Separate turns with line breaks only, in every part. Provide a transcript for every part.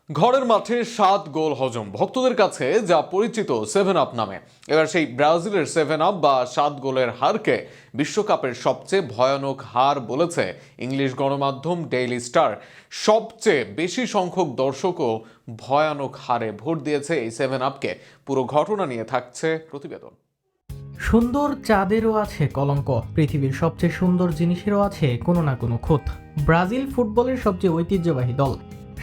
ঘরের মাঠে 7 গোল হজম ভক্তদের কাছে যা পরিচিত 7 আপ নামে। এবার সেই ব্রাজিলের 7 আপ বা 7 গোলের হারকে বিশ্বকাপের সবচেয়ে ভয়ানক হার বলেছে ইংলিশ গণমাধ্যম ডেইলি স্টার। সবচেয়ে বেশি সংখ্যক দর্শকও ভয়ানক হারে ভোট দিয়েছে এই 7 আপকে। পুরো ঘটনা নিয়ে থাকছে প্রতিবেদন।
সুন্দর চাঁদেরও আছে কলঙ্ক, পৃথিবীর সবচেয়ে সুন্দর জিনিসেরও আছে কোনো না কোনো খুঁত। ব্রাজিল ফুটবলের সবচেয়ে ঐতিহ্যবাহী দল,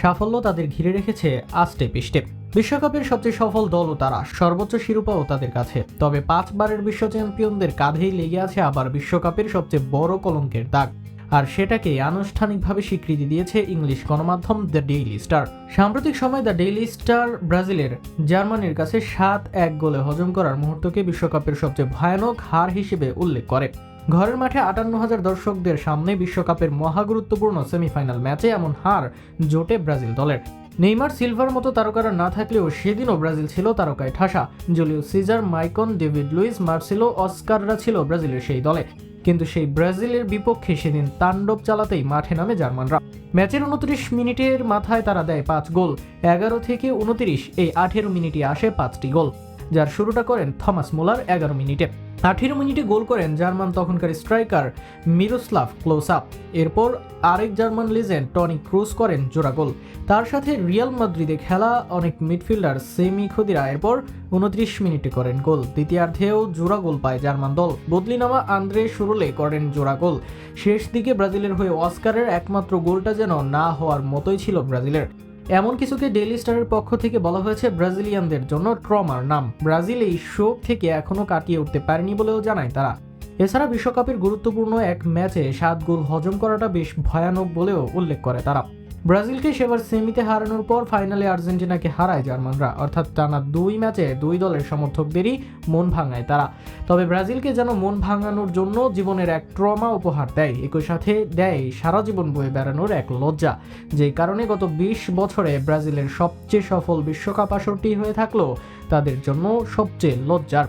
সাফল্য তাদের ঘিরে রেখেছে আষ্টে পিষ্টে। বিশ্বকাপের সবচেয়ে সফল দলও তারা, সর্বোচ্চ শিরোপাও তাদের কাছে। তবে 5বারের বিশ্ব চ্যাম্পিয়নদের কাঁধেই লেগে আছে আবার বিশ্বকাপের সবচেয়ে বড় কলঙ্কের দাগ, আর সেটাকে আনুষ্ঠানিকভাবে স্বীকৃতি দিয়েছে ইংলিশ গণমাধ্যম দ্য ডেইলি স্টার। সাম্প্রতিক সময় দ্য ডেইলি স্টার ব্রাজিলের জার্মানির কাছে 7-1 গোলে হজম করার মুহূর্তকে বিশ্বকাপের সবচেয়ে ভয়ানক হার হিসেবে উল্লেখ করে। ঘরের মাঠে 58,000 দর্শকদের সামনে বিশ্বকাপের মহাগুরুত্বপূর্ণ সেমিফাইনাল ম্যাচে এমন হার জোটে ব্রাজিল দলের। নেইমার, সিলভার মতো তারকারা না থাকলেও সেদিনও ব্রাজিল ছিল তারকায় ঠাসা। Julius Caesar, Maicon, David Luiz, Marcelo, অস্কাররা ছিল ব্রাজিলের সেই দলে। কিন্তু সেই ব্রাজিলের বিপক্ষে সেদিন তাণ্ডব চালাতেই মাঠে নামে জার্মানরা। ম্যাচের 29 মিনিটের মাথায় তারা দেয় 5 গোল। 11 থেকে 29 এই 18 মিনিটে আসে 5টি গোল, যার শুরুটা করেন থমাস মুলার 11 মিনিটে। 18 মিনিটে গোল করেন জার্মান তখনকার স্ট্রাইকার মিরোস্লাভ ক্লোসা। এরপর আরেক জার্মান লিজেন্ড টনি ক্রুস করেন জোড়া গোল। তার সাথে রিয়াল মাদ্রিদে খেলা অনেক মিডফিল্ডার সেমি খুদিরা এরপর 29 মিনিটে করেন গোল। দ্বিতীয়ার্ধেও জোড়া গোল পায় জার্মান দল। বদলি নামা আন্দ্রে সুরলে করেন জোড়া গোল। শেষ দিকে ব্রাজিলের হয়ে অস্কারের একমাত্র গোলটা যেন না হওয়ার মতোই ছিল ব্রাজিলের। এমন কিছুকে ডেইলি স্টারের পক্ষ থেকে বলা হয়েছে ব্রাজিলিয়ানদের জন্য ট্রমার নাম। ব্রাজিল এই শোক থেকে এখনো কাটিয়ে উঠতে পারেনি বলেও জানায় তারা। এছাড়া বিশ্বকাপের গুরুত্বপূর্ণ এক ম্যাচে 7 গোল হজম করাটা বেশ ভয়ানক বলেও উল্লেখ করে তারা। ব্রাজিলকে সেবার সেমিতে হারানোর পর ফাইনালে আর্জেন্টিনাকে হারায় জার্মানরা, অর্থাৎ টানা 2 ম্যাচে 2 দলের সমর্থকদেরই মন ভাঙায় তারা। তবে ব্রাজিলকে যেন মন ভাঙানোর জন্য জীবনের এক ট্রমা উপহার দেয়, একই সাথে দেয় সারা জীবন বয়ে বেড়ানোর এক লজ্জা, যেই কারণে গত 20 বছরে ব্রাজিলের সবচেয়ে সফল বিশ্বকাপ আসরটি হয়ে থাকলো তাদের জন্য সবচেয়ে লজ্জার।